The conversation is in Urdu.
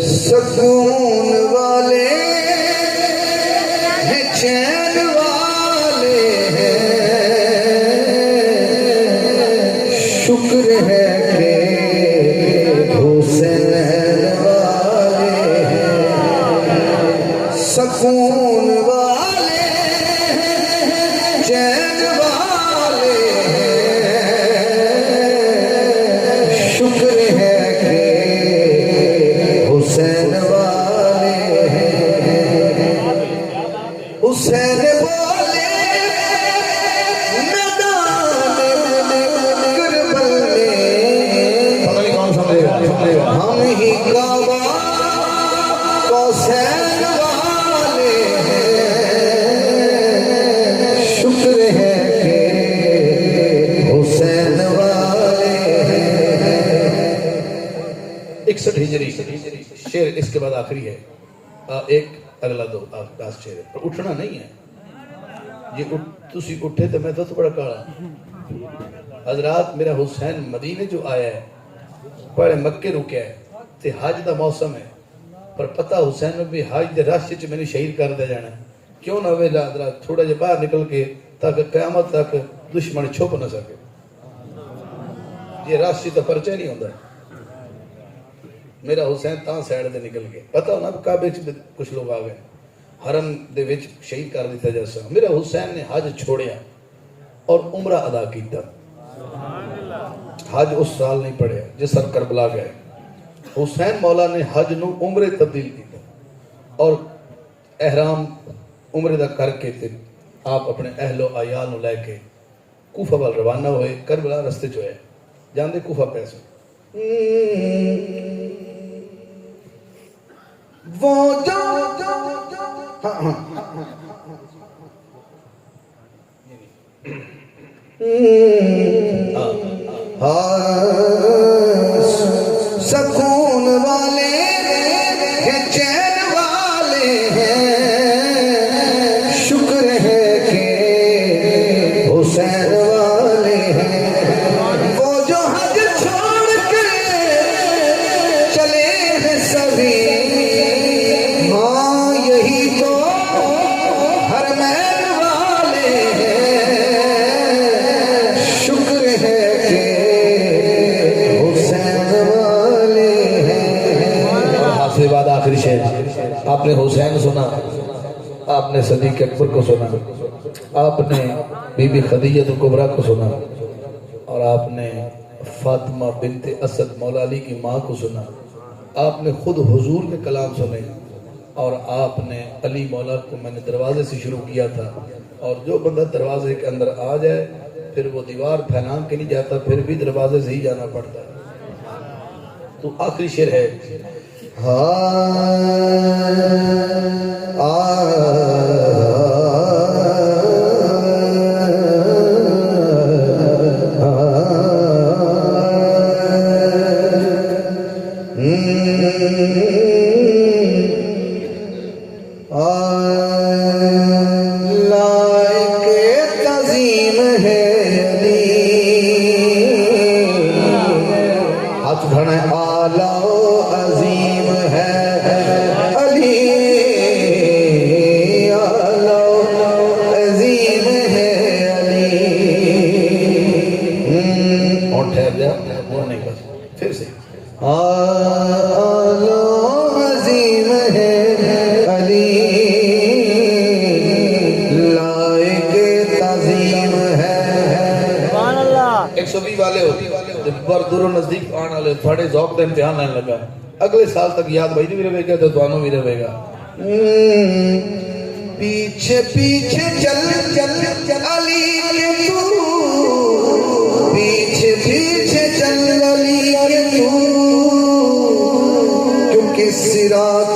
سکون والے ہیں، چین والے ہیں، شکر ہے کہ حسین والے ہیں، سکون والے ہیں، چین والے ہیں، شکر ہے کہ حسین والے ہیں۔ حسین بولے میدان کربل میں ہم ہی کعبہ حسین والے ہیں، شکر ہے کہ حسین والے ہیں۔ 61 ہجری شعر اس کے بعد آخری ہے، ایک اگلا دو آس شعر ہے، پر اٹھنا نہیں ہے یہ تسی اٹھے تو میں تو بڑا کالا حضرات۔ میرا حسین مدینے جو آیا ہے پڑے مکے رکیا ہے تے حج دا موسم ہے، پر پتہ حسین میں بھی حج دے رش وچ میں نے شہید کر دیا جانا ہے، کیوں نہ ہوئے حضرات تھوڑا جہا باہر نکل کے تاکہ قیامت تک دشمن چھپ نہ سکے، یہ رش تو پرچہ نہیں ہوتا۔ میرا حسین تاں سائڈ دے نکل گئے، پتہ ہونا کعبے چ کچھ لوگ آ گئے، حرم دے وچ شہید کر دیتا جیسا۔ میرا حسین نے حج چھوڑیا اور عمرہ ادا کیتا، حج اس سال نہیں پڑھیا جس سال کربلا گئے۔ حسین مولا نے حج نو عمرے تبدیل کیتا اور احرام عمرے دا کر کے تے آپ اپنے اہل و عیال نو لے کے کوفہ وال روانہ ہوئے۔ کربلا رستے چ ہوئے، جاندے کوفہ پیسے وہ جو سکون والے ہیں، چین والے ہیں، شکر ہے کہ حسین والے ہیں۔ وہ جو حج چھوڑ کے چلے ہیں سبھی، ہاں یہی تو حرمین والے ہیں، شکر ہے کہ حسین والے ہیں۔ حاصل بعد آخری شعر، آپ نے حسین سنا، آپ نے صدیق اکبر کو سنا، آپ نے بی بی خدیجہ کبریٰ کو سنا، اور آپ نے فاطمہ بنت اسد مولا علی کی ماں کو سنا، آپ نے خود حضور کے کلام سنے، اور آپ نے علی مولا کو میں نے دروازے سے شروع کیا تھا، اور جو بندہ دروازے کے اندر آ جائے پھر وہ دیوار پھیلان کے نہیں جاتا، پھر بھی دروازے سے ہی جانا پڑتا ہے۔ تو آخری شعر ہے، لائق تعظیم ہے علی، ہاتھ بڑھائیں، اعلیٰ و عظیم ہے علی، اعلیٰ و عظیم ہے علی۔ اور ٹھہر جا وہ نہیں بس پھر سے اعلیٰ و عظیم ہے علی، لائق تعظیم ہے۔ 120 والے ہو جب بار دور و نزدیک آنے والے تھوڑے ذوق کا امتحان لینے لگا، اگلے سال تک یاد بھائی نہیں بھی رہے گا تو توانوں بھی رہے گا۔ پیچھے پیچھے چل چل علی کے تو، پیچھے پیچھے چل علی کے تو، کیونکہ صراط